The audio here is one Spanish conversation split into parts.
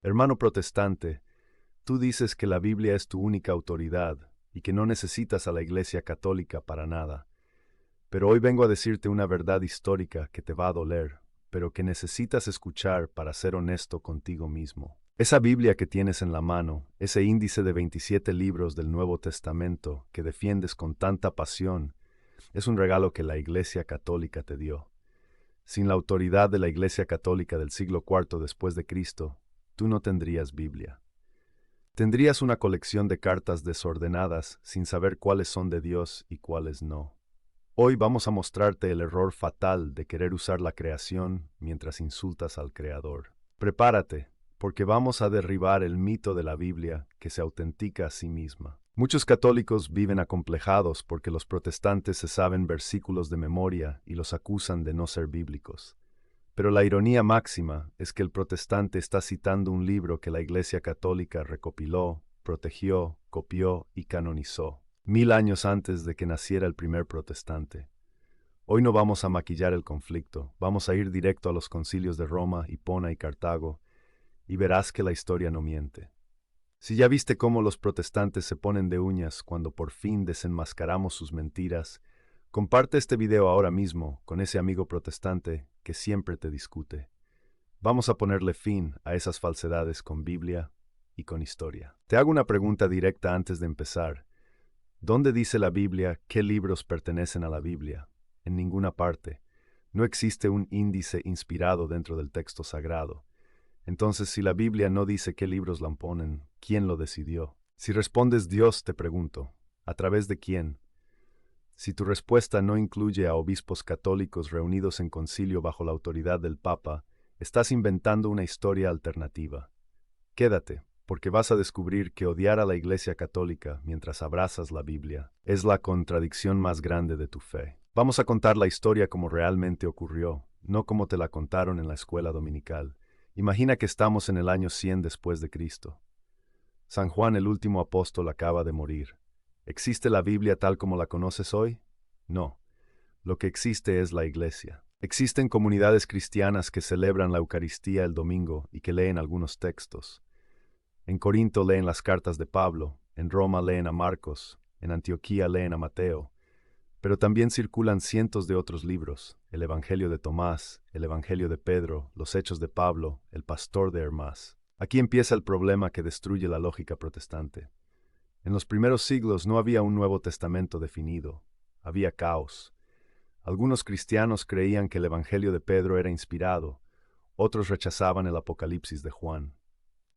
Hermano protestante, tú dices que la Biblia es tu única autoridad y que no necesitas a la Iglesia Católica para nada. Pero hoy vengo a decirte una verdad histórica que te va a doler, pero que necesitas escuchar para ser honesto contigo mismo. Esa Biblia que tienes en la mano, ese índice de 27 libros del Nuevo Testamento que defiendes con tanta pasión, es un regalo que la Iglesia Católica te dio. Sin la autoridad de la Iglesia Católica del siglo IV después de Cristo, tú no tendrías Biblia. Tendrías una colección de cartas desordenadas sin saber cuáles son de Dios y cuáles no. Hoy vamos a mostrarte el error fatal de querer usar la creación mientras insultas al Creador. Prepárate, porque vamos a derribar el mito de la Biblia que se autentica a sí misma. Muchos católicos viven acomplejados porque los protestantes se saben versículos de memoria y los acusan de no ser bíblicos. Pero la ironía máxima es que el protestante está citando un libro que la Iglesia Católica recopiló, protegió, copió y canonizó 1000 años antes de que naciera el primer protestante. Hoy no vamos a maquillar el conflicto, vamos a ir directo a los concilios de Roma, Hipona y Cartago, y verás que la historia no miente. Si ya viste cómo los protestantes se ponen de uñas cuando por fin desenmascaramos sus mentiras, comparte este video ahora mismo con ese amigo protestante que siempre te discute. Vamos a ponerle fin a esas falsedades con Biblia y con historia. Te hago una pregunta directa antes de empezar. ¿Dónde dice la Biblia qué libros pertenecen a la Biblia? En ninguna parte. No existe un índice inspirado dentro del texto sagrado. Entonces, si la Biblia no dice qué libros la ponen, ¿quién lo decidió? Si respondes Dios, te pregunto, ¿a través de quién? Si tu respuesta no incluye a obispos católicos reunidos en concilio bajo la autoridad del Papa, estás inventando una historia alternativa. Quédate, porque vas a descubrir que odiar a la Iglesia Católica mientras abrazas la Biblia es la contradicción más grande de tu fe. Vamos a contar la historia como realmente ocurrió, no como te la contaron en la escuela dominical. Imagina que estamos en el año 100 después de Cristo. San Juan, el último apóstol, acaba de morir. ¿Existe la Biblia tal como la conoces hoy? No. Lo que existe es la Iglesia. Existen comunidades cristianas que celebran la Eucaristía el domingo y que leen algunos textos. En Corinto leen las cartas de Pablo, en Roma leen a Marcos, en Antioquía leen a Mateo, pero también circulan cientos de otros libros, el Evangelio de Tomás, el Evangelio de Pedro, los Hechos de Pablo, el Pastor de Hermás. Aquí empieza el problema que destruye la lógica protestante. En los primeros siglos no había un Nuevo Testamento definido, había caos. Algunos cristianos creían que el Evangelio de Pedro era inspirado, otros rechazaban el Apocalipsis de Juan.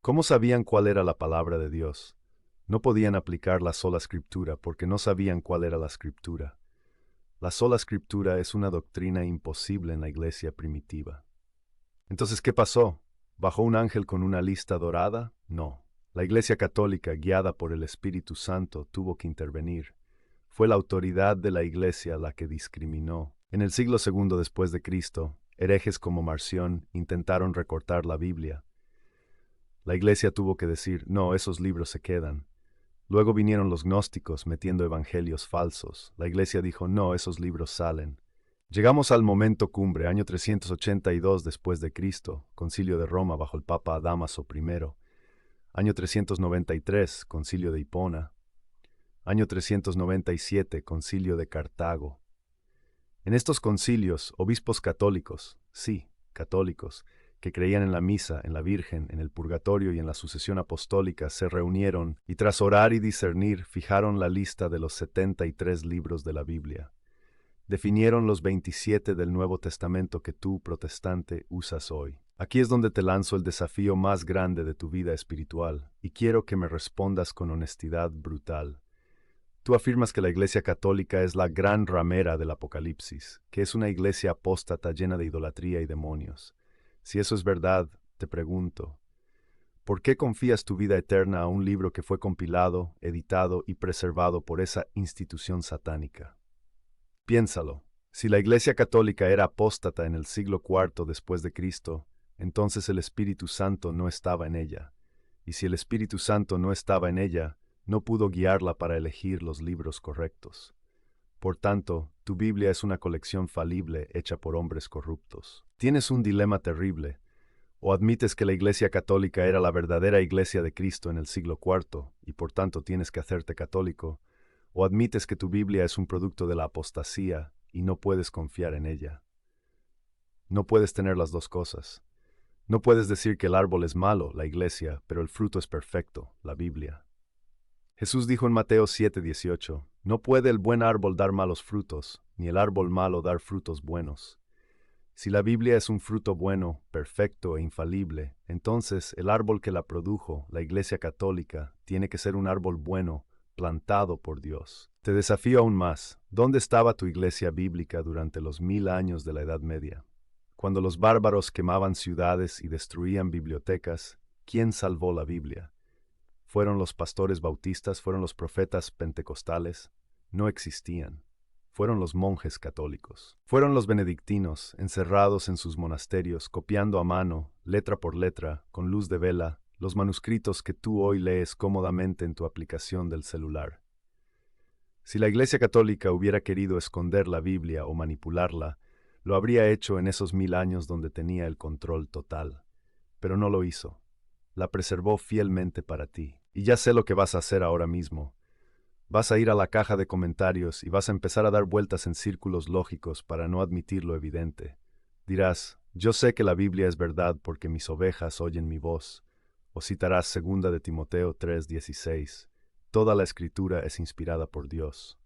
¿Cómo sabían cuál era la palabra de Dios? No podían aplicar la sola escritura porque no sabían cuál era la escritura. La sola escritura es una doctrina imposible en la iglesia primitiva. Entonces, ¿qué pasó? ¿Bajó un ángel con una lista dorada? No. La Iglesia Católica, guiada por el Espíritu Santo, tuvo que intervenir. Fue la autoridad de la Iglesia la que discriminó. En el siglo II después de Cristo, herejes como Marción intentaron recortar la Biblia. La Iglesia tuvo que decir, no, esos libros se quedan. Luego vinieron los gnósticos metiendo evangelios falsos. La Iglesia dijo, no, esos libros salen. Llegamos al momento cumbre, año 382 después de Cristo, Concilio de Roma bajo el Papa Dámaso I. Año 393, Concilio de Hipona. Año 397, Concilio de Cartago. En estos concilios, obispos católicos, sí, católicos, que creían en la misa, en la Virgen, en el purgatorio y en la sucesión apostólica, se reunieron y tras orar y discernir, fijaron la lista de los 73 libros de la Biblia. Definieron los 27 del Nuevo Testamento que tú, protestante, usas hoy. Aquí es donde te lanzo el desafío más grande de tu vida espiritual, y quiero que me respondas con honestidad brutal. Tú afirmas que la Iglesia Católica es la gran ramera del Apocalipsis, que es una iglesia apóstata llena de idolatría y demonios. Si eso es verdad, te pregunto, ¿por qué confías tu vida eterna a un libro que fue compilado, editado y preservado por esa institución satánica? Piénsalo. Si la Iglesia Católica era apóstata en el siglo IV después de Cristo, entonces el Espíritu Santo no estaba en ella. Y si el Espíritu Santo no estaba en ella, no pudo guiarla para elegir los libros correctos. Por tanto, tu Biblia es una colección falible hecha por hombres corruptos. Tienes un dilema terrible. O admites que la Iglesia Católica era la verdadera Iglesia de Cristo en el siglo IV, y por tanto tienes que hacerte católico, o admites que tu Biblia es un producto de la apostasía y no puedes confiar en ella. No puedes tener las dos cosas. No puedes decir que el árbol es malo, la Iglesia, pero el fruto es perfecto, la Biblia. Jesús dijo en Mateo 7:18, no puede el buen árbol dar malos frutos, ni el árbol malo dar frutos buenos. Si la Biblia es un fruto bueno, perfecto e infalible, entonces el árbol que la produjo, la Iglesia Católica, tiene que ser un árbol bueno, plantado por Dios. Te desafío aún más. ¿Dónde estaba tu Iglesia bíblica durante los 1000 años de la Edad Media? Cuando los bárbaros quemaban ciudades y destruían bibliotecas, ¿quién salvó la Biblia? ¿Fueron los pastores bautistas? ¿Fueron los profetas pentecostales? No existían. Fueron los monjes católicos. Fueron los benedictinos, encerrados en sus monasterios, copiando a mano, letra por letra, con luz de vela, los manuscritos que tú hoy lees cómodamente en tu aplicación del celular. Si la Iglesia Católica hubiera querido esconder la Biblia o manipularla, lo habría hecho en esos 1000 años donde tenía el control total. Pero no lo hizo. La preservó fielmente para ti. Y ya sé lo que vas a hacer ahora mismo. Vas a ir a la caja de comentarios y vas a empezar a dar vueltas en círculos lógicos para no admitir lo evidente. Dirás, yo sé que la Biblia es verdad porque mis ovejas oyen mi voz. O citarás 2 de Timoteo 3:16. Toda la escritura es inspirada por Dios.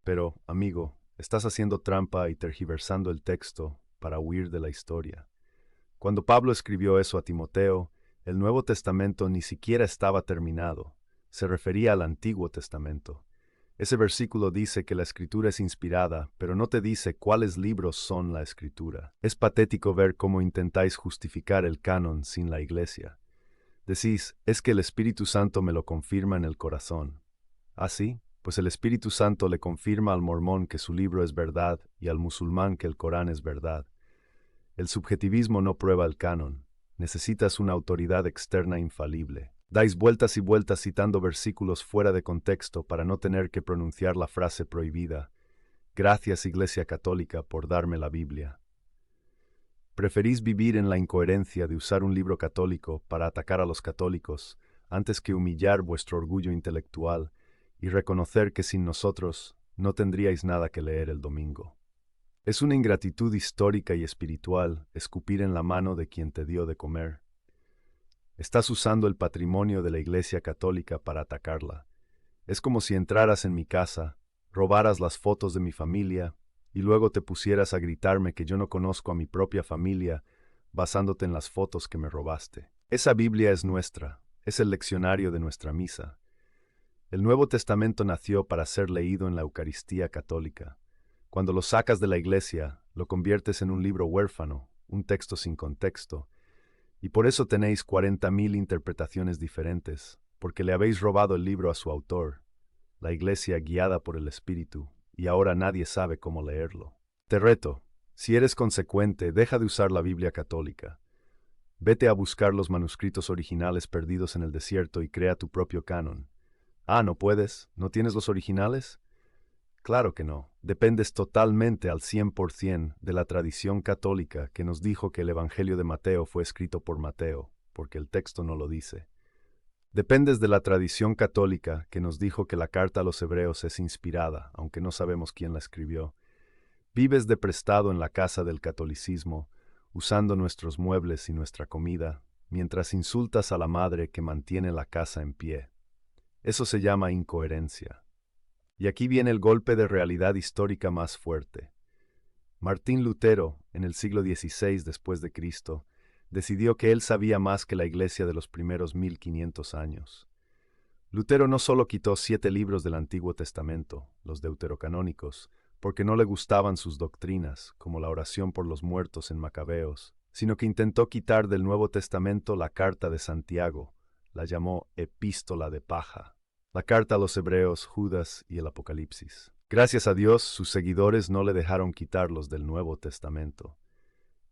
Pero, amigo, estás haciendo trampa y tergiversando el texto para huir de la historia. Cuando Pablo escribió eso a Timoteo, el Nuevo Testamento ni siquiera estaba terminado. Se refería al Antiguo Testamento. Ese versículo dice que la Escritura es inspirada, pero no te dice cuáles libros son la Escritura. Es patético ver cómo intentáis justificar el canon sin la Iglesia. Decís, es que el Espíritu Santo me lo confirma en el corazón. ¿Ah, sí? Pues el Espíritu Santo le confirma al mormón que su libro es verdad y al musulmán que el Corán es verdad. El subjetivismo no prueba el canon. Necesitas una autoridad externa infalible. Dais vueltas y vueltas citando versículos fuera de contexto para no tener que pronunciar la frase prohibida. Gracias, Iglesia Católica, por darme la Biblia. Preferís vivir en la incoherencia de usar un libro católico para atacar a los católicos, antes que humillar vuestro orgullo intelectual y reconocer que sin nosotros no tendríais nada que leer el domingo. Es una ingratitud histórica y espiritual escupir en la mano de quien te dio de comer. Estás usando el patrimonio de la Iglesia Católica para atacarla. Es como si entraras en mi casa, robaras las fotos de mi familia y luego te pusieras a gritarme que yo no conozco a mi propia familia basándote en las fotos que me robaste. Esa Biblia es nuestra, es el leccionario de nuestra misa. El Nuevo Testamento nació para ser leído en la Eucaristía católica. Cuando lo sacas de la Iglesia, lo conviertes en un libro huérfano, un texto sin contexto, y por eso tenéis 40,000 interpretaciones diferentes, porque le habéis robado el libro a su autor, la Iglesia guiada por el Espíritu, y ahora nadie sabe cómo leerlo. Te reto, si eres consecuente, deja de usar la Biblia católica. Vete a buscar los manuscritos originales perdidos en el desierto y crea tu propio canon. Ah, ¿no puedes? ¿No tienes los originales? Claro que no. Dependes totalmente al 100% de la tradición católica que nos dijo que el Evangelio de Mateo fue escrito por Mateo, porque el texto no lo dice. Dependes de la tradición católica que nos dijo que la carta a los hebreos es inspirada, aunque no sabemos quién la escribió. Vives de prestado en la casa del catolicismo, usando nuestros muebles y nuestra comida, mientras insultas a la madre que mantiene la casa en pie. Eso se llama incoherencia. Y aquí viene el golpe de realidad histórica más fuerte. Martín Lutero, en el siglo XVI después de Cristo, decidió que él sabía más que la Iglesia de los primeros 1500 años. Lutero no solo quitó 7 libros del Antiguo Testamento, los deuterocanónicos, porque no le gustaban sus doctrinas, como la oración por los muertos en Macabeos, sino que intentó quitar del Nuevo Testamento la carta de Santiago, la llamó epístola de paja. La carta a los Hebreos, Judas y el Apocalipsis. Gracias a Dios, sus seguidores no le dejaron quitarlos del Nuevo Testamento.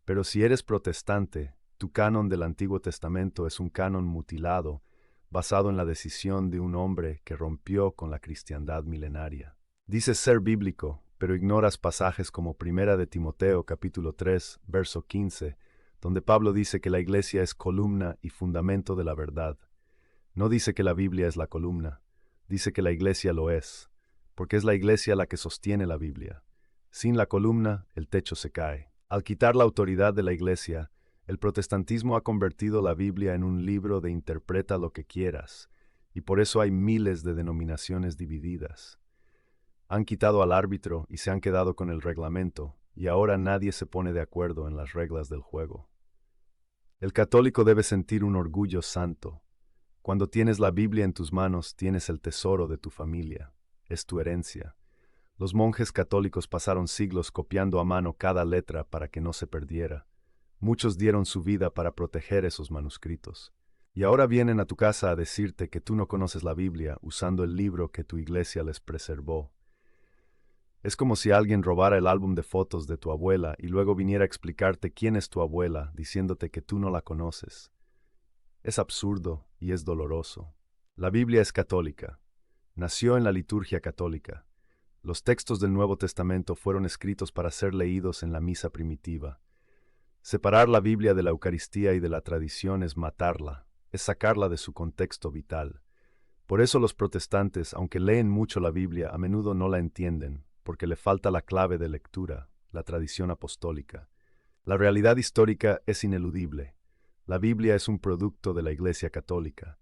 Pero si eres protestante, tu canon del Antiguo Testamento es un canon mutilado, basado en la decisión de un hombre que rompió con la cristiandad milenaria. Dices ser bíblico, pero ignoras pasajes como 1 de Timoteo capítulo 3, verso 15, donde Pablo dice que la iglesia es columna y fundamento de la verdad. No dice que la Biblia es la columna, dice que la iglesia lo es, porque es la iglesia la que sostiene la Biblia. Sin la columna, el techo se cae. Al quitar la autoridad de la iglesia, el protestantismo ha convertido la Biblia en un libro de interpreta lo que quieras, y por eso hay miles de denominaciones divididas. Han quitado al árbitro y se han quedado con el reglamento, y ahora nadie se pone de acuerdo en las reglas del juego. El católico debe sentir un orgullo santo. Cuando tienes la Biblia en tus manos, tienes el tesoro de tu familia. Es tu herencia. Los monjes católicos pasaron siglos copiando a mano cada letra para que no se perdiera. Muchos dieron su vida para proteger esos manuscritos. Y ahora vienen a tu casa a decirte que tú no conoces la Biblia usando el libro que tu iglesia les preservó. Es como si alguien robara el álbum de fotos de tu abuela y luego viniera a explicarte quién es tu abuela, diciéndote que tú no la conoces. Es absurdo y es doloroso. La Biblia es católica. Nació en la liturgia católica. Los textos del Nuevo Testamento fueron escritos para ser leídos en la misa primitiva. Separar la Biblia de la Eucaristía y de la tradición es matarla, es sacarla de su contexto vital. Por eso los protestantes, aunque leen mucho la Biblia, a menudo no la entienden, porque le falta la clave de lectura, la tradición apostólica. La realidad histórica es ineludible. La Biblia es un producto de la Iglesia Católica.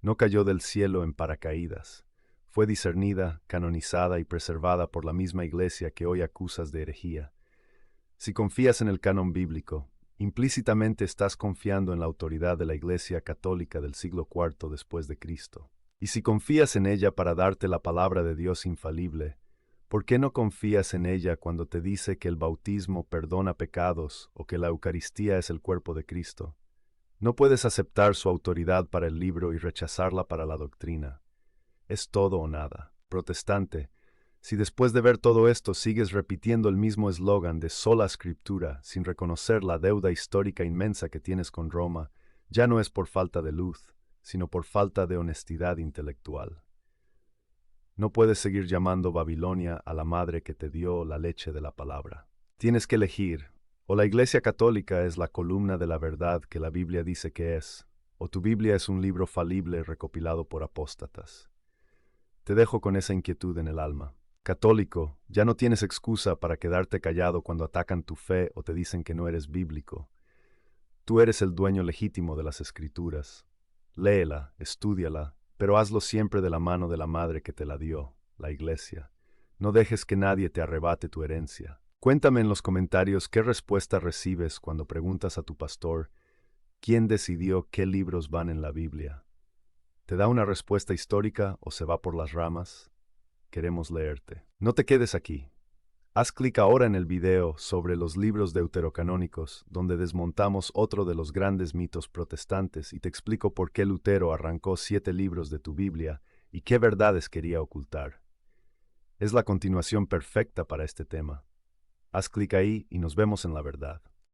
No cayó del cielo en paracaídas. Fue discernida, canonizada y preservada por la misma Iglesia que hoy acusas de herejía. Si confías en el canon bíblico, implícitamente estás confiando en la autoridad de la Iglesia Católica del siglo IV después de Cristo. Y si confías en ella para darte la palabra de Dios infalible, ¿por qué no confías en ella cuando te dice que el bautismo perdona pecados o que la Eucaristía es el cuerpo de Cristo? No puedes aceptar su autoridad para el libro y rechazarla para la doctrina. Es todo o nada. Protestante, si después de ver todo esto sigues repitiendo el mismo eslogan de sola escritura sin reconocer la deuda histórica inmensa que tienes con Roma, ya no es por falta de luz, sino por falta de honestidad intelectual. No puedes seguir llamando Babilonia a la madre que te dio la leche de la palabra. Tienes que elegir, o la Iglesia Católica es la columna de la verdad que la Biblia dice que es, o tu Biblia es un libro falible recopilado por apóstatas. Te dejo con esa inquietud en el alma. Católico, ya no tienes excusa para quedarte callado cuando atacan tu fe o te dicen que no eres bíblico. Tú eres el dueño legítimo de las Escrituras. Léela, estúdiala, pero hazlo siempre de la mano de la madre que te la dio, la Iglesia. No dejes que nadie te arrebate tu herencia. Cuéntame en los comentarios qué respuesta recibes cuando preguntas a tu pastor quién decidió qué libros van en la Biblia. ¿Te da una respuesta histórica o se va por las ramas? Queremos leerte. No te quedes aquí. Haz clic ahora en el video sobre los libros deuterocanónicos, donde desmontamos otro de los grandes mitos protestantes y te explico por qué Lutero arrancó 7 libros de tu Biblia y qué verdades quería ocultar. Es la continuación perfecta para este tema. Haz clic ahí y nos vemos en la verdad.